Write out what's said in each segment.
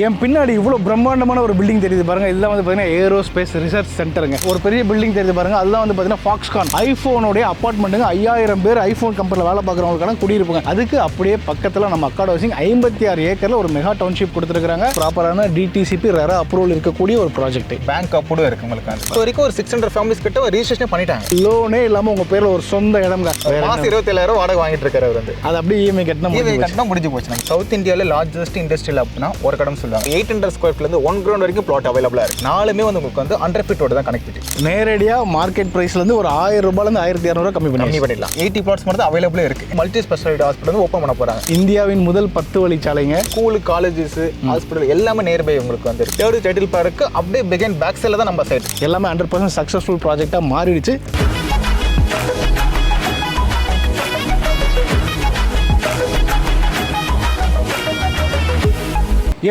என் பின்னாடி இவ்வளோ பிரம்மாண்டமான ஒரு பில்டிங் தெரியுது பாருங்க. இதெல்லாம் வந்து பார்த்தீங்கன்னா ஏரோஸ்பேஸ் ரிசர்ச் சென்டருங்க. ஒரு பெரிய பில்டிங் தெரியுது பாருங்க. அதெல்லாம் வந்து பார்த்தீங்கன்னா ஃபாக்ஸ்கான் ஐஃபோனுடைய அப்பார்ட்மெண்ட்டுங்க. 5000 பேர் ஐஃபோன் கம்பெனியில் வேலை பார்க்குறவங்களுக்கான குடியிருப்புங்க. அதுக்கு அப்படியே பக்கத்தில் நம்ம அக்காட் ஹவுசிங் 56 ஏக்கரில் ஒரு மெகா டவுன்ஷிப் கொடுத்துருக்காங்க. ப்ராப்பரான டிடிசிபி ரெரா அப்ரூவல் இருக்கக்கூடிய ஒரு ப்ராஜெக்ட். பேங்க் அப்ரூவல் இருக்கு உங்களுக்கு. இப்போ வரைக்கும் ஒரு 600 ஃபேமிலிஸ் கிட்ட ரிஜிஸ்ட்ரேஷன் பண்ணிட்டாங்க. லோனே இல்லாமல் உங்கள் பேரில் ஒரு சொந்த இடம்ங்க. மாதம் 27,000 வாடகை வாங்கிட்டு இருக்காரு அவர் வந்து. அது அப்படியே இஎம்ஐ கட்டினா முடிஞ்சு போச்சு. சவுத் இந்தியாவில் லார்ஜஸ்ட் இண்டஸ்ட்ரியல் அப்படின்னா ஒரு கடம் சொல்லுவாங்க. 800 ஸ்கொயர் ஃபீட்லேருந்து 1 கிரவுண்ட் வரைக்கும் பிளாட் அவைலபிளாக இருக்கு. நாலுமே வந்து உங்களுக்கு வந்து 100 ஃபீட்டோட தான் கனெக்டிவிட்டி. நேரடியாக மார்க்கெட் ப்ரைஸ்லேருந்து ஒரு 1000 ரூபாயிலேருந்து 1200 கம்மி பண்ணிடலாம். 80 பிளாட்ஸ் மட்டும் அவைலபிளாக இருக்கு. மல்டி ஸ்பெஷாலிட்டி ஹாஸ்பிட்டல் வந்து ஓப்பன் பண்ண போறாங்க. இந்தியாவின் முதல் 10 வழிச்சாலைங்க. ஸ்கூலு, காலேஜஸ், ஹாஸ்பிட்டல் எல்லாமே நியர்பை உங்களுக்கு வந்து தேர்ட் டைட்டில் பார்க்கு அப்படியே பிகைன் பேக் சைடில் தான் நம்ம சைட். எல்லாமே 100% சக்ஸஸ்ஃபுல் ப்ராஜெக்டாக மாறிடுச்சு.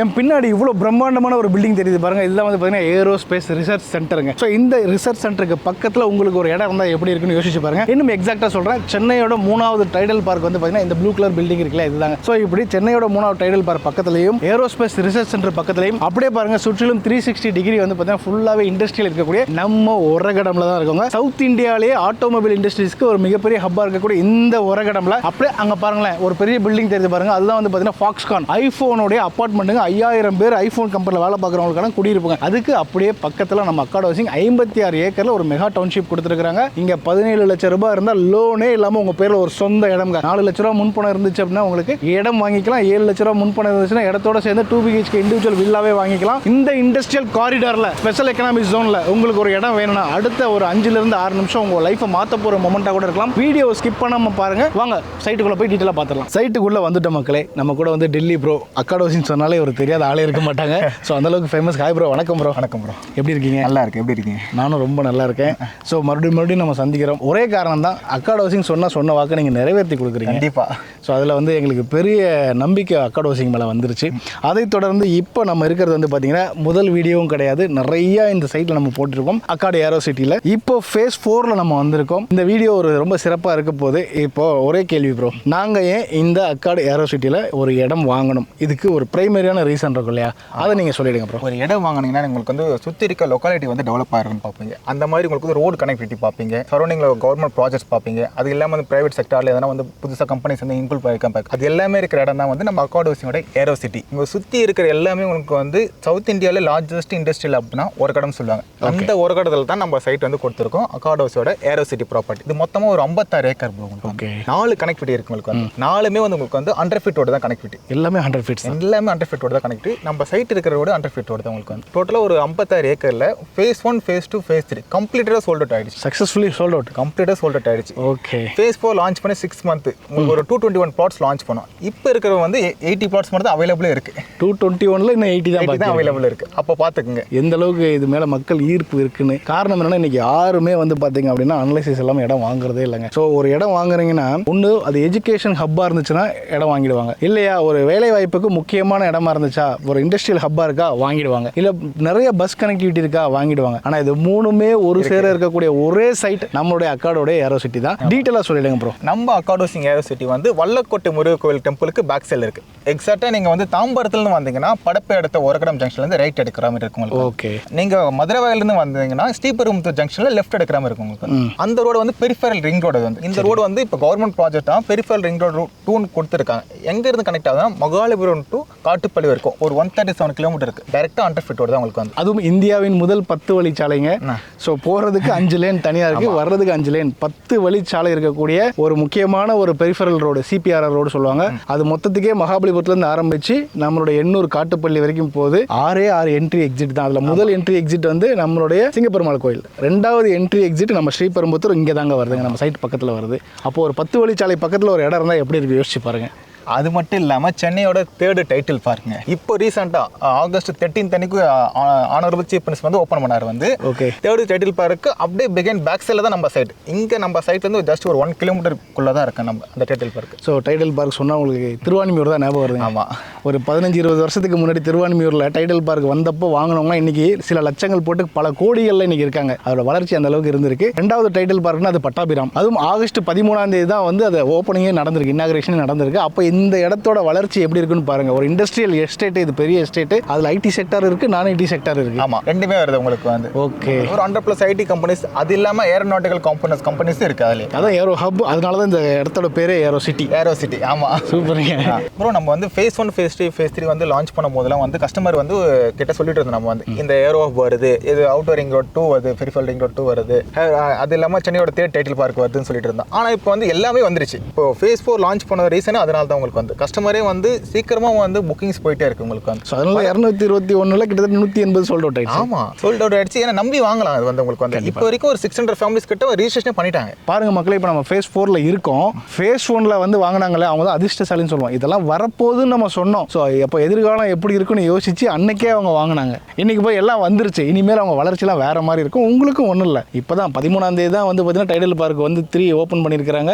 என் பின்னாடி இவ்வளோ பிரம்மாண்டமான ஒரு பில்டிங் தெரியுது பாருங்க. இதெல்லாம் வந்து பார்த்தீங்கன்னா ஏரோஸ்பேஸ் ரிசர்ச் சென்டருங்க. ஸோ இந்த ரிசர்ச் சென்டருக்கு பக்கத்தில் உங்களுக்கு ஒரு இடம் இருந்தால் எப்படி இருக்குன்னு யோசிச்சு பாருங்க. இன்னும் எக்ஸாக்டாக சொல்கிறேன், சென்னையோட 3வது டைடல் பார்க் வந்து பார்த்தீங்கன்னா இந்த ப்ளூ கலர் பில்டிங் இருக்குல்ல, இதுதாங்க. ஸோ இப்படி சென்னையோட 3வது டைடல் பார்க் பக்கத்துலையும் ஏரோஸ்பேஸ் ரிசர்ச் சென்டர் பக்கத்துலையும் அப்படியே பாருங்க சுற்றிலும் 360 டிகிரி வந்து பார்த்தீங்கன்னா ஃபுல்லாகவே இண்டஸ்ட்ரியல் இருக்கக்கூடிய நம்ம ஒரகடம்ல தான் இருக்குங்க. சவுத் இந்தியாவிலேயே ஆட்டோமொபைல் இண்டஸ்ட்ரீஸ்க்கு ஒரு மிகப்பெரிய ஹப்பாக இருக்கக்கூடிய இந்த ஒரகடம்ல அப்படியே அங்கே பாருங்களேன் ஒரு பெரிய பில்டிங் தெரியுது பாருங்க. அதுதான் வந்து பார்த்தீங்கன்னா ஃபாக்ஸ்கான் ஐஃபோனுடைய அப்பார்ட்மெண்ட்டுங்க. 5000 பேர் ஐஃபோன் கம்பெனியில் வேலை பார்க்குறவங்களுக்கான குடியிருப்புங்க. அதுக்கு அப்படியே பக்கத்தில் நம்ம அக்காட் ஹவுசிங் 56 ஏக்கரில் ஒரு மெகா டவுன்ஷிப் கொடுத்துருக்காங்க. இங்கே 17 லட்சம் ரூபாய் இருந்தால் லோனே இல்லாமல் உங்கள் பேரில் ஒரு சொந்த இடம்ங்க. 4 லட்ச ரூபா முன்பணம் இருந்துச்சு அப்படின்னா உங்களுக்கு இடம் வாங்கிக்கலாம். 7 லட்ச ரூபா முன்பணம் இருந்துச்சுன்னா இடத்தோட சேர்ந்து 2 BHK இண்டிவிஜுவல் வில்லாவே வாங்கிக்கலாம். இந்த இண்டஸ்ட்ரியல் காரிடாரில் ஸ்பெஷல் எக்கனாமிக் ஜோனில் உங்களுக்கு ஒரு இடம் வேணும்னா அடுத்த ஒரு 5லிருந்து 6 நிமிஷம் உங்கள் லைஃப்பை மாற்ற போகிற மொமெண்ட்டாக கூட இருக்கலாம். வீடியோ ஸ்கிப் பண்ணாமல் பாருங்க. வாங்க சைட்டுக்குள்ளே போய் டீட்டெயிலாக பார்த்துக்கலாம். சைட்டுக்குள்ளே வந்துட்ட மக்களே, நம்ம கூட வந்து டெல்லி ப்ரோ அக்காட் ஹவுசிங் சொன்னாலே ஒரு தெரியாத ஆளே இருக்க மாட்டாங்க. ஸோ அந்தளவுக்கு ஃபேமஸ். Hi bro. வணக்கம் ப்ரோ. வணக்கம் ப்ரோ. எப்படி இருக்கீங்க? நல்லா இருக்கு. எப்படி இருக்கீங்க? நானும் ரொம்ப நல்லா இருக்கேன். ஸோ மறுபடியும் நம்ம சந்திக்கிறோம். ஒரே காரணம் தான், அக்காட் ஹவுசிங் சொன்ன வாக்கை நீங்கள் நிறைவேற்றி கொடுக்குறீங்க. கண்டிப்பாக. ஸோ அதில் வந்து எங்களுக்கு பெரிய நம்பிக்கை அக்காட் ஹவுசிங் மேலே வந்துருச்சு. அதைத் தொடர்ந்து இப்போ நம்ம இருக்கிறது வந்து பார்த்தீங்கன்னா முதல் வீடியோவும் கிடையாது, நிறையா இந்த சைட்டில் நம்ம போட்டிருக்கோம் அக்காட் ஏரோ சிட்டியில். இப்போ ஃபேஸ் 4ல் நம்ம வந்திருக்கோம். இந்த வீடியோ ஒரு ரொம்ப சிறப்பாக இருக்க போது. இப்போ ஒரே கேள்வி ப்ரோ, நாங்கள் ஏன் இந்த அக்காட் ஏரோ சிட்டியில் ஒரு இடம் வாங்கணும்? இதுக்கு ஒரு பிரைமரியான ரீசன் இருக்கும் இல்லையா, அதை நீங்கள் சொல்லிடுங்க ப்ரோ. ஒரு இடம் வாங்கினீங்கன்னா உங்களுக்கு வந்து சுற்றி இருக்க லொக்காலிட்டி வந்து டெவலப் ஆகிருக்குன்னு பார்ப்பீங்க. அந்த மாதிரி உங்களுக்கு வந்து ரோடு கனெக்டிவிட்டி பார்ப்பீங்க, சரௌண்டிங்கில் கவர்மெண்ட் ப்ராஜெக்ட்ஸ் பார்ப்பீங்க. அது இல்லாமல் வந்து பிரைவேட் செக்டாரில் எதனா வந்து புதுசாக கம்பெனிஸ் வந்து இன்க்ளூட் பண்ணியிருக்காங்க. அது எல்லாமே இருக்கிற இடம் தான் வந்து நம்ம அக்காட் ஹவுசிங்கோட ஏரோ சிட்டி. இங்கே சுற்றி இருக்கிற எல்லாமே உங்களுக்கு வந்து சவுத் இந்தியாவில் லார்ஜஸ்ட் இண்டஸ்ட்ரியல் அப்படின்னா ஒரு கடம் சொல்லுவாங்க. அந்த ஒரு கடத்தில் தான் நம்ம சைட் வந்து கொடுத்துருக்கோம் அக்காட் ஹவுஸோட ஏரோ சிட்டி ப்ராப்பர்ட்டி. இது மொத்தமாக ஒரு 56 ஏக்கர் உங்களுக்கு. ஓகே. 4 கனெக்டிவிட்டி இருக்கு உங்களுக்கு வந்து. 4மே வந்து உங்களுக்கு வந்து 100 ஃபீட்டோட தான் கனெக்டிவிட்டி. எல்லாமே 100 ஃபீட்ஸ். எல்லாமே 100 ஃபீட்டோட தான் கனெக்டிவிட்டி. நம்ம சைட் இருக்கிற ரோடு 100 ஃபீட்டோட தான் உங்களுக்கு வந்து. டோட்டலாக ஒரு 56 ஏக்கரில் ஃபேஸ் 1, ஃபேஸ் 2, ஃபேஸ் 3 கம்ப்ளீட்டாக சோல்ட் அவுட் ஆயிடுச்சு. Successfully sold out. கம்ப்ளீட்டாக சோல்ட் அவுட் ஆயிடுச்சு. ஓகே. ஃபேஸ் 4 லான்ச் பண்ணி 6 மந்த் உங்களுக்கு ஒரு 221 பிளாட்ஸ் லான்ச் பண்ணோம். இப்போ இருக்கிற வந்து 80 பிளாட்ஸ் மட்டும் தான் அவைலபிளே இருக்கு. 221ல் இன்னும் 80 தான் அவைலபிள் இருக்கு. அப்போ பார்த்துக்குங்க எந்த அளவுக்கு இது மேலே மக்கள் ஈர்ப்பு இருக்குன்னு. காரணம் என்னன்னா, இன்னைக்கு யாருமே வந்து பார்த்தீங்க அப்படின்னா அனலைசிஸ் எல்லாம் இடம் வாங்குறதே இல்லைங்க. ஸோ ஒரு இடம் வாங்குறீங்கன்னா ஒன்று அது எஜுகேஷன் ஹப்பாக இருந்துச்சுன்னா இடம் வாங்கிடுவாங்க. இல்லையா ஒரு வேலை வாய்ப்புக்கு முக்கியமான இடமா இருந்துச்சா, ஒரு இண்டஸ்ட்ரியல் ஹப்பாக இருக்கா வாங்கிடுவாங்க. இல்லை நிறைய பஸ் கனெக்டிவிட்டி இருக்கா வாங்கிடுவாங்க. ஆனால் இது மூணுமே ஒரு சேர இருக்கக்கூடிய ஒரே சைட் நம்மளுடைய அக்காடோட ஏரோ சிட்டி தான். டீட்டெயிலாக சொல்லிடுங்க ப்ரோ. நம்ம அக்காட் ஹவுசிங் ஏரோ சிட்டி வந்து வல்லக்கோட்டை முருகன் கோவில் டெம்பிளுக்கு பேக் சைடில் இருக்கு. எக்ஸாக்டாக நீங்கள் வந்து தாம்பரத்துலேருந்து வந்தீங்கன்னா படப்பை எடுத்த ஒரகடம் ஜங்ஷன்லேருந்து ரைட் எடுக்கிற மாதிரி இருக்கும் உங்களுக்கு. ஓகே. நீங்கள் மதுரை வயலேருந்து வந்தீங்கன்னா ஸ்ரீபெரும்புத்தூர் ஜங்ஷனில் லெஃப்ட் எடுக்கிற மாதிரி இருக்கும் உங்களுக்கு. அந்த ரோடு வந்து பெரிஃபரல் ரிங் ரோடு வந்து. இந்த ரோடு வந்து இப்போ கவர்மெண்ட் ப்ராஜெக்ட் தான் பெரிஃபரல் ரிங் ரோடு 2 கொடுத்துருக்காங்க. எங்கேருந்து கனெக்ட் ஆகுதுன்னா மகாலிபுரம் டு காட்டுப்பள்ளி வரைக்கும் ஒரு 137 கிலோமீட்டர் இருக்கு. டேரெக்டாக 100 ஃபீட்டோட தான் உங்களுக்கு வந்து. அதுவும் இந்தியாவின் முதல் 10 வழிச்சாலைங்க. ஸோ போகிறதுக்கு 5 லேன் தனியாக இருக்கு, வர்றதுக்கு 5 லேன். 10 வழிச்சாலை இருக்கக்கூடிய ஒரு முக்கியமான ஒரு பெரிஃபரல் ரோடு, CPRR ரோடு சொல்லுவாங்க. அது மொத்தத்துக்கே மகாபலிபுரத்துலேருந்து ஆரம்பிச்சு நம்மளுடைய எண்ணூர் காட்டுப்பள்ளி வரைக்கும் போகுது. 6 என்ட்ரி எக்ஸிட் தான். அதில் முதல் என்ட்ரி எக்ஸிட் வந்து நம்மளுடைய சிங்கப்பெருமாள் கோயில். 2வது என்ட்ரி எக்ஸிட் நம்ம ஸ்ரீபெரும்புத்தூர் இங்கே தாங்க வருதுங்க, நம்ம சைட் பக்கத்தில் வருது. அப்போ ஒரு 10 வழிச்சாலை பக்கத்தில் ஒரு இடம் இருந்தால் எப்படி இருக்கு யோசிச்சு பாருங்க. அது மட்டும் இல்லாமல் சென்னையோட தேர்டு டைட்டில் பார்க்குங்க. இப்போ ரீசெண்டாக ஆகஸ்ட் 13 அன்னைக்கு ஆனரபிள் சீஃப் மினிஸ்டர் வந்து ஓப்பன் பண்ணார் வந்து. ஓகே. தேர்டு டைட்டில் பார்க்கு அப்படியே பிகைன் பேக் சைடில் தான் நம்ம சைட். இங்கே நம்ம சைட்லேருந்து ஜஸ்ட் ஒரு 1 கிலோமீட்டருக்குள்ளே தான் இருக்கு நம்ம அந்த title park. So title park சொன்னால் உங்களுக்கு திருவான்மியூர் தான் ஞாபகம் வருது. ஆமாம். ஒரு 15-20 வருஷத்துக்கு முன்னாடி திருவான்மியூரில் டைட்டில் பார்க் வந்தப்போ வாங்கினவங்க இன்னைக்கு சில லட்சங்கள் போட்டு பல கோடிகளில் இன்னைக்கு இருக்காங்க. அதோட வளர்ச்சி அந்த அளவுக்கு இருந்திருக்கு. 2வது டைட்டில் பார்க்னா அது பட்டாபிராம். அதுவும் ஆகஸ்ட் 13ஆம் தேதி தான் வந்து அது ஓப்பனிங்கே நடந்திருக்கு, இன்னாகிரேஷன் நடந்திருக்கு. அப்போ இந்த இடத்தோட வளர்ச்சி எப்படி இருக்குன்னு பாருங்க. ஒரு இண்டஸ்ட்ரியல் எஸ்டேட், இது பெரிய எஸ்டேட், அதுல ஐடி செக்டார் இருக்கு, நான் ஐடி செக்டார் இருக்கு. ஆமா, ரெண்டுமே வருது உங்களுக்கு வந்து. ஓகே, ஒரு 100+ ஐடி கம்பெனிஸ், அது இல்லாம ஏரோநாட்டிக்கல் கம்பெனிஸ் இருக்கு அதுல. அதான் ஏரோ ஹப், அதனால தான் இந்த இடத்தோட பேரே ஏரோ சிட்டி. Aero city. ஆமா, சூப்பருங்க. அப்புறம் நம்ம வந்து phase 1 phase 2 phase 3 வந்து லான்ச் பண்ணும் போதெல்லாம் வந்து கஸ்டமர் வந்து கிட்ட சொல்லிட்டு இருந்தோம் நம்ம வந்து இந்த ஏரோ ஹப் வருது, இது அவுட்டர் ரிங் ரோட் 2 வருது, பெரிஃபெரல் ரிங் ரோட் 2 வருது, அது இல்லாம சென்னையோட 3rd டைட்டில் பார்க் வருதுன்னு சொல்லிட்டு இருந்தோம். ஆனா இப்போ வந்து எல்லாமே வந்துருச்சு. இப்போ phase 4 லான்ச் பண்ண ரீசன் அதனால தான் உங்களுக்கு வந்து கஸ்டமரே வந்து சீக்கிரமா வந்து புக்கிங்ஸ் போயிட்டே இருக்கு உங்களுக்கு வந்து. ஸோ அதனால 221 கிட்டத்தட்ட 180 சோல்ட் அவுட் ஆயிடுச்சு. ஆமா, சோல்ட் அவுட் ஆயிடுச்சு. ஏன்னா நம்பி வாங்கலாம். அது வந்து உங்களுக்கு வந்து இப்போ வரைக்கும் ஒரு 600 ஃபேமிலிஸ் கிட்ட ரிஜிஸ்ட்ரேஷன் பண்ணிட்டாங்க. பாருங்க மக்களே, இப்போ நம்ம phase 4ல இருக்கோம். phase 1ல வந்து வாங்கினாங்களே அவங்க தான் அதிர்ஷ்டசாலின்னு சொல்லுவோம். இதெல்லாம் வரப்போகுதுன்னு நம்ம சொன்னோம். ஸோ அப்போ எதிர்காலம் எப்படி இருக்குன்னு யோசிச்சு அன்னைக்கே அவங்க வாங்கினாங்க. இன்னைக்கு போய் எல்லாம் வந்துருச்சு. இனிமேல் அவங்க வளர்ச்சிலாம் வேற மாதிரி இருக்கும். உங்களுக்கும் ஒன்றும் இல்லை, இப்போ தான் 13ஆம் தேதி தான் வந்து பார்த்தீங்கன்னா டைடல் பார்க் வந்து 3 ஓப்பன் பண்ணியிருக்கிறாங்க.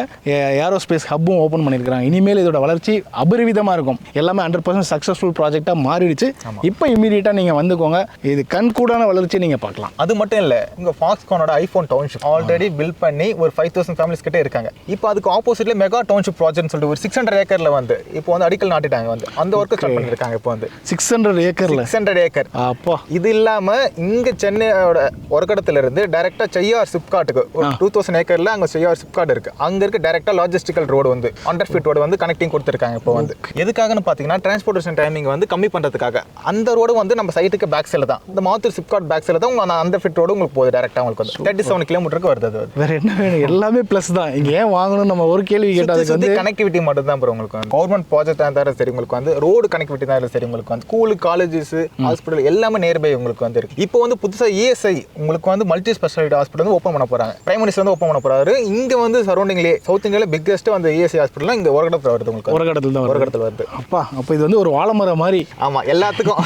ஏரோஸ்பேஸ் ஹப்பும் ஓப்பன் பண்ணியிருக்கிறாங்க. இனிமேல் இதோட வளர்ச்சி அபரிவிதமாக இருக்கும். எல்லாமே 100% சக்ஸஸ்ஃபுல் ப்ராஜெக்டாக மாறிடுச்சு. இப்போ இமீடியட்டாக நீங்கள் வந்துக்கோங்க. இது கண்கூடான வளர்ச்சி நீங்கள் பார்க்கலாம். அது மட்டும் இல்லை, உங்கள் ஃபாக்ஸ்கானோட ஐஃபோன் டவுன்ஷிப் ஆல்ரெடி பில்ட் பண்ணி ஒரு 5000 ஃபேமிலிஸ் கிட்டே இருக்காங்க. இப்போ அதுக்கு ஆப்போசிட்ல மெகா டவுன்ஷிப் ப்ராஜெக்ட்னு சொல்லிட்டு ஒரு 600 ஏக்கர்ல வந்து இப்போ வந்து அடிக்கல் நாட்டிட்டாங்க. வந்து அந்த ஒர்க்கு ஸ்டார்ட் பண்ணிருக்காங்க. இப்போ வந்து 600 ஏக்கர்ல 600 ஏக்கர். அப்பா, இது இல்லாம இங்க சென்னையோட ஒரு இடத்துல இருந்து டைரக்டா செய்யார் சிப்காட்டுக்கு ஒரு 2000 ஏக்கர்ல அங்க செய்யார் சிப்காட் இருக்கு. அங்க இருக்கு டைரக்டா லாஜிஸ்டிக்கல் ரோடு வந்து 100 ஃபீட் ரோடு வந்து கனெக்டிங் கொடுத்துருக்காங்க. இப்போ வந்து எதுக்காகன்னு பாத்தீங்கன்னா டிரான்ஸ்போர்ட்டேஷன் டைமிங் வந்து கம்மி பண்றதுக்காக. அந்த ரோடு வந்து நம்ம சைட்டுக்கு பேக் சைடுல தான், இந்த மாத்தூர் சிப்காட் பேக் சைடுல தான் உங்க அந்த ஃபீட் ரோடு உங்களுக்கு போகுது. டைரக்டா உங்களுக்கு வந்து 37 கிலோமீட்டருக்கு வருது. அது வேற என்ன வேணும்? எல்லாமே பிளஸ் தான். இங்க ஏன் வாங்கணும் நம்ம ஒரு கேள்வி கேட்டாதுக்கு வந்து கனெக்டிவிட்டி மட்டும் தான் ப்ரோ. உங்களுக்கு வந்து கவர்மெண்ட் ப்ராஜெக்ட் இருந்தாலும் சரி, உங்களுக்கு வந்து ரோடு கனெக்டிவிட்டி தான் சரி, உங்களுக்கு வந்து ஸ்கூல், காலேஜஸ், ஹாஸ்பிட்டல் எல்லாமே நியர்பை உங்களுக்கு வந்து இருக்கு. இப்போ வந்து புதுசா ESI உங்களுக்கு வந்து மல்டி ஸ்பெஷாலிட்டி ஹாஸ்பிட்டல் வந்து ஓப்பன் பண்ண போறாங்க. பிரைம் மினிஸ்டர் வந்து ஓப்பன் பண்ண போறாரு. இங்க வந்து சரௌண்டிங்லேயே சவுத் இந்தியால பிக்கஸ்ட் வந்து ESI ஹாஸ்பிட்டல் இங்க ஒரு இடத்துல வருது. உங்களுக்கு ஒரு இடத்துல தான், ஒரு இடத்துல வருது. அப்பா, அப்போ இது வந்து ஒரு வாழைமரம் மாதிரி. ஆமா, எல்லாத்துக்கும்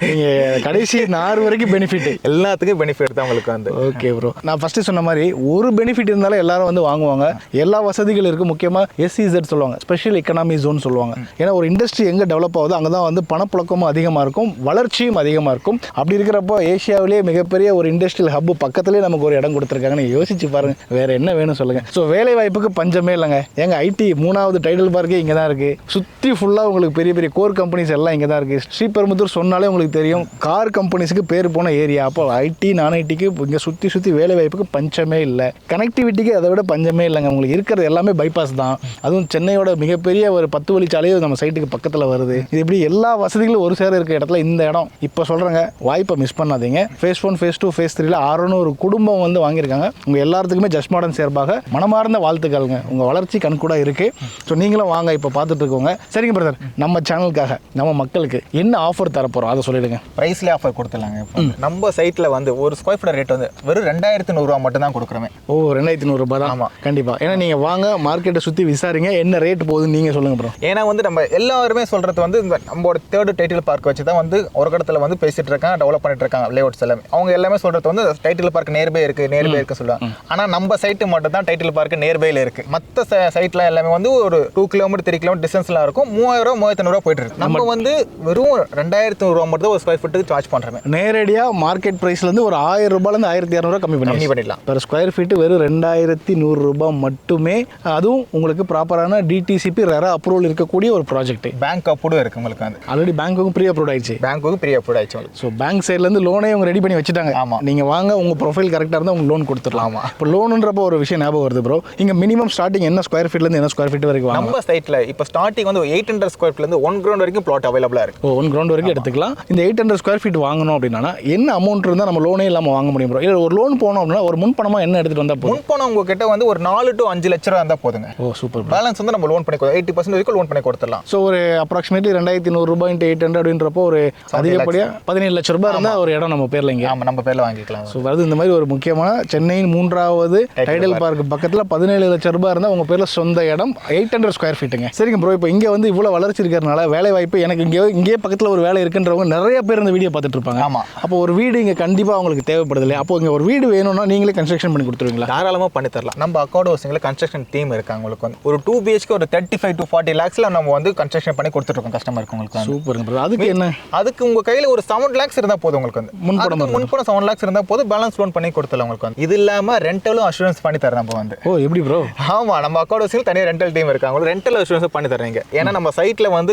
நீங்க கடைசி 4 வரைக்கும் பெனிஃபிட், எல்லாத்துக்கும் பெனிஃபிட் தான் உங்களுக்கு வந்து. ஓகே ப்ரோ, நான் ஃபர்ஸ்ட் சொன்ன மாதிரி ஒரு பெனிஃபிட் இருந்தாலும் எல்லாரும் வந்து வாங்குவாங்க. எல்லா வசதிகள் இருக்கு. முக்கியமா SEZ சொல்லுவாங்க, ஸ்பெஷல் எக்கனாமி ஜோன் சொல்லுவாங்க. ஏன்னா ஒரு இண்டஸ்ட்ரி எங்க டெவலப் ஆகுது அங்கே தான் வந்து பணப்புழக்கமும் அதிகமாக இருக்கும், வளர்ச்சியும் அதிகமாக இருக்கும். அப்படி இருக்கிறப்போ ஏஷியாவிலேயே மிகப்பெரிய ஒரு இண்டஸ்ட்ரியல் ஹப் பக்கத்துலேயே நமக்கு ஒரு இடம் கொடுத்துருக்காங்கன்னு யோசிச்சு பாருங்க. வேற என்ன வேணும் சொல்லுங்க. ஸோ வேலை வாய்ப்புக்கு பஞ்சமே இல்லைங்க. எங்க ஐடி 3வது டைடல் பார்க்கே இங்கே தான் இருக்கு. சுற்றி ஃபுல்லாக உங்களுக்கு பெரிய பெரிய கோர் கம்பெனிஸ் எல்லாம் இங்கே தான் இருக்கு. ஸ்ரீபெரும்புதூர் சொன்னாலே உங்களுக்கு தெரியும், கார் கம்பெனிஸுக்கு பேர் போன ஏரியா. அப்போ ஐடி, நான் ஐடிக்கு இங்கே சுற்றி வேலை வாய்ப்புக்கு பஞ்சமே இல்லை. கனெக்டிவிட்டிக்கு அதை விட பஞ்சமே இல்லைங்க. உங்களுக்கு இருக்கிறது எல்லாமே பைபாஸ் தான். அதுவும் சென்னையோட மிகப்பெரிய ஒரு 10 வழிச்சாலையே நம்ம சைட்டுக்கு பக்கத்தில் வருது. இது இப்படி எல்லா வசதிகளும் ஒரு சேர இருக்கிற இடத்துல இந்த இடம். இப்போ சொல்கிறேங்க, வாய்ப்பை மிஸ் பண்ணாதீங்க. phase 1 phase 2 phase 3ல 600 குடும்பம் வந்து வாங்கியிருக்காங்க. உங்கள் எல்லாத்துக்குமே ஜஸ்ட் மாடர்ன் சார்பாக மனமார்ந்த வாழ்த்துக்கள்ங்க. உங்கள் வளர்ச்சி கண்கூடா இருக்கு. ஸோ நீங்களும் வாங்க, இப்போ பார்த்துட்டு இருக்கோங்க. சரிங்க பிரதர், நம்ம சேனலுக்காக நம்ம மக்களுக்கு என்ன ஆஃபர் தரப்போகிறோம் அதை சொல்லிடுங்க. ப்ரைஸ்லேயே ஆஃபர் கொடுத்துலாங்க. நம்ம சைட்டில் வந்து ஒரு ஸ்கொயர் ஃபீட் ரேட் வந்து வெறும் 2100 ரூபா மட்டும் தான் கொடுக்குறோமே. ஓ, 2100 ரூபாய் தான். ஆமாம், கண்டிப்பாக. ஏன்னா நீங்கள் வாங்க, மார்க்கெட்டை சுற்றி விசாரிங்க, என்ன ரேட் போகுதுன்னு நீங்கள் சொல்லுங்க ப்ரோ. ஏன்னா வந்து நம்ம எல்லாருமே சொல்கிறது வந்து இந்த நம்மளோட 3rd டைட்டில் பார்க் வச்சு தான் வந்து ஒரு இடத்துல வந்து பேசிட்டு இருக்காங்க, டெவலப் பண்ணிட்டு இருக்காங்க லேஅவுட்ஸ் எல்லாமே. அவங்க எல்லாமே சொல்கிறது வந்து டைட்டில் பார்க் நேர்பை இருக்கு சொல்லுவாங்க. ஆனால் நம்ம சைட்டு மட்டும் தான் டைட்டில் பார்க் நேர்பையில் இருக்கு. மற்ற சைட்லாம் எல்லாமே வந்து ஒரு 2 கிலோமீட்டர் 3 கிலோமீட்டர் டிஸ்டன்ஸ்லாம் இருக்கும். 3000 3500 போயிட்டு இருக்கு. நம்ம வந்து வெறும் 2100 ரூபா மட்டும் தான் ஒரு ஸ்கொயர் ஃபீட்டுக்கு சார்ஜ் பண்ணுறோம். நேரடியாக மார்க்கெட் ப்ரைஸ்லேருந்து ஒரு 1000 ரூபாயிலேருந்து 1200 கம்மி பண்ணிடலாம். per ஸ்கொயர் ஃபீட்டு வெறும் 2100 ரூபாய் மட்டுமே. அதுவும் உங்களுக்கு ப்ராப்பரான DTCP ரெரா அப்ரூவல் இருக்கக்கூடிய ஒரு ப்ராஜெக்ட். பேங்க் அப்ரூவ் இருக்கு உங்களுக்கு வந்து. ஆல்ரெடி பேங்க்குக்கும் ப்ரீ அப்ரூவ் ஆயிடுச்சு. பேங்க்குக்கும் ப்ரீ அப்ரூவ் ஆயிடுச்சு. ஸோ பேங்க் சைட்லேருந்து லோனே அவங்க ரெடி பண்ணி வச்சுட்டாங்க. ஆமாம், நீங்கள் வாங்க, உங்கள் ப்ரொஃபைல் கரெக்டாக இருந்தால் உங்களுக்கு லோன் கொடுத்துடலாம். ஆமாம். இப்போ லோனுன்றப்போ ஒரு விஷயம் ஞாபகம் வருது ப்ரோ. இங்கே மினிமம் ஸ்டார்டிங் என்ன ஸ்கொயர் ஃபீட்லேருந்து என்ன ஸ்கொயர் ஃபீட் வரைக்கும் நம்ம சைட்டில் இப்போ ஸ்டார்டிங் வந்து 800 ஸ்கொயர் ஃபீட்லேருந்து 1 கிரவுண்ட் வரைக்கும் பிளாட் அவைலபிளாக இருக்கு. 1 கிரவுண்ட் வரைக்கும் எடுத்துக்கலாம். இந்த 800 ஸ்கொயர் ஃபீட் வாங்கணும் அப்படின்னா என்ன அமௌண்ட் இருந்தால் நம்ம லோனே இல்லாமல் வாங்க முடியும் ப்ரோ? இல்லை ஒரு லோன் போனோம் அப்படின்னா ஒரு முன்பணமாக என்ன எடுத்துகிட்டு வந்தால் போதும்? முன்பணம் உங்ககிட்ட வந்து ஒரு 4 to 5 லட்ச ரூபா இருந்தால் போதுங்க. ஓ, சூப்பர். பேலன்ஸ் வந்து நம்ம லோன் பண்ணி 80% வரைக்கும் லோன் பண்ணி கொடுத்துடலாம். ஸோ ஒரு அப்ராக்சிமேட்லி 2100 ரூபாய் × 800 அப்படின்றப்போ ஒரு அதிகப்படியாக 17 லட்ச ரூபாய் இருந்தால் ஒரு இடம் நம்ம பேரில் இங்கே. ஆமாம், நம்ம பேரில் வாங்கிக்கலாம். ஸோ அது இந்த மாதிரி ஒரு முக்கியமான சென்னையின் 3வது டைடல் பார்க் பக்கத்தில் 17 லட்சம் ரூபாய் இருந்தால் உங்கள் பேரில் சொந்த இடம் 800 ஸ்கொயர் ஃபீட்டுங்க. சரிங்க ப்ரோ, இப்போ இங்கே வந்து இவ்வளோ வளர்ச்சி இருக்கிறதுனால வேலை வாய்ப்பு எனக்கு இங்கே பக்கத்தில் ஒரு வேலை இருக்குன்றவங்க நிறைய பேர் இந்த வீடியோ பார்த்துட்டு இருப்பாங்க. ஆமாம், அப்போ ஒரு வீடு இங்கே கண்டிப்பாக அவங்களுக்கு தேவைப்படுது இல்லையா? அப்போ இங்கே ஒரு வீடு வேணும்னா நீங்களே கன்ஸ்ட்ரக்ஷன் பண்ணி கொடுத்துருவீங்களா? தாராளமாக பண்ணி தரலாம். நம்ம அக்கௌண்ட் ஹவுசிங்கில் கன்ஸ்ட்ரக்ஷன் டீம் இருக்காங்க. உங்களுக்கு வந்து ஒரு 2 BHK ஒரு 35 to 40 lakhsல நம்ம வந்து கன்ஸ்ட்ரக்ஷன் பண்ணி கொடுத்துருக்கோம் கஸ்டமருக்கு. உங்களுக்கு சூப்பருங்க ப்ரோ. அதுக்கு என்ன? அதுக்கு உங்கள் கையில் ஒரு 7 lakhs இருந்தால் போதும். உங்களுக்கு வந்து முன்பணம் 7 lakhs இருந்தால் போதும். பேலன்ஸ் லோன் பண்ணி கொடுத்துடலாம் உங்களுக்கு வந்து. இது இல்லாமல் ரெண்டலும் அஷூரன்ஸ் பண்ணி தரோம் நம்ம வந்து. ஓ, எப்படி ப்ரோ? ஆமாம், நம்ம அக்கௌண்ட் ஹவுசிங்கில் தனியாக ரெண்டல் டீம் இருக்காங்க. ரெண்டல் அஷூரன்ஸ் வந்து பண்ணி தர்றீங்க. ஏன்னா நம்ம சைட்டில் வந்து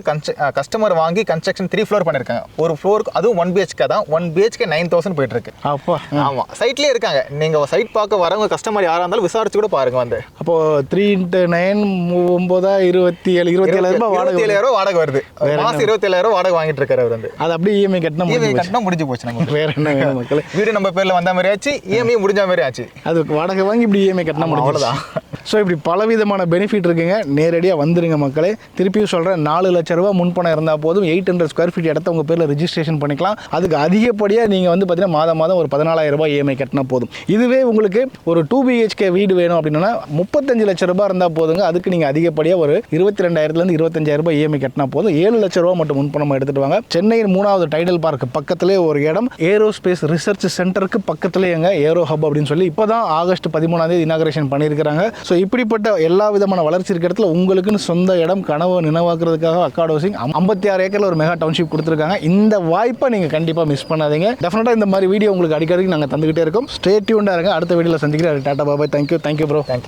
கஸ்டமர் வாங்கி கன்ஸ்ட்ரக்ஷன் 3 ஃப்ளோர் பண்ணியிருக்காங்க. ஒரு ஃப்ளோருக்கு அதுவும் 1 BHK தான். 1 BHK 9,000 போயிட்டு இருக்கு. அப்பா. ஆமாம், சைட்லேயே இருக்காங்க. நீங்கள் சைட் பார்க்க வரவங்க கஸ்டமர் யாராக இருந்தாலும் விசாரிச்சு கூட பாருங்க வந்து. அப்போ 3x9 27,000 ரூபாய் வாடகை. 27,000 வாடகை வருது. மாதம் 27,000 வாடகை வாங்கிட்டு இருக்காரு அவர் வந்து. அது அப்படியே இஎம்ஐ கட்டினா முடிஞ்சு போச்சு. நம்ம வேற என்ன வேணும் மக்களே? வீடு நம்ம பேர்ல வந்த மாதிரி ஆச்சு, இஎம்ஐ முடிஞ்ச மாதிரி ஆச்சு. அது வாடகை வாங்கி இப்படி இஎம்ஐ கட்டினா முடியும், அவ்வளோதான். ஸோ இப்படி பலவிதமான பெனிஃபிட் இருக்குங்க. நேரடியாக வந்துருங்க மக்களே. திருப்பியும் சொல்கிறேன், 4 லட்ச ரூபா முன்பணம் இருந்தால் போதும் 800 ஸ்கொயர் ஃபீட் இடத்த உங்கள் பேரில் ரிஜிஸ்ட்ரேஷன் பண்ணிக்கலாம். அதுக்கு அதிகப்படியாக நீங்கள் வந்து பார்த்தீங்கன்னா மாதம் ஒரு 14,000 ரூபாய் இஎம்ஐ கட்டினா போதும். இதுவே உங்களுக்கு ஒரு 2 BHK வீடு வேணும் அப்படின்னா 35 லட்ச ரூபாய் இருந்தால் போதுங்க. அதுக்கு நீங்கள் அதிகப்படியாக ஒரு 22,000 25,000 ரூபாய் இஎம்ஐ கட்டினா போதும். 7 லட்ச ரூபா மட்டும் முன்பணம் எடுத்துட்டு வாங்க. சென்னையின் 3வது டைடல் பார்க் பக்கத்திலே ஒரு இடம், ஏரோஸ்பேஸ் ரிசர்ச் சென்டருக்கு பக்கத்திலேங்க ஏரோ ஹப் அப்படின்னு சொல்லி இப்போ தான் ஆகஸ்ட் 13 இனாகரேஷன் பண்ணியிருக்கிறாங்க. ஸோ இப்படிப்பட்ட எல்லா விதமான வளர்ச்சி இருக்கிற இடத்துல உங்களுக்குன்னு சொந்த இடம் கனவு நினைவாக்குறதுக்காக அக்காட் ஹவுசிங் 56 ஏக்கரில் ஒரு மெகா டவுன்ஷிப் கொடுத்துருக்காங்க. இந்த வாய்ப்பை நீங்கள் கண்டிப்பாக மிஸ் பண்ணாதீங்க. டெஃபினட்டாக இந்த மாதிரி வீடியோ உங்களுக்கு அடிக்கடி நாங்கள் தந்துகிட்டே இருக்கோம். ஸ்டே டியூன்டாக இருங்க. அடுத்த வீடியோவில் சந்திக்கிறேன். Tata bye bye. Thank you bro. Thank you.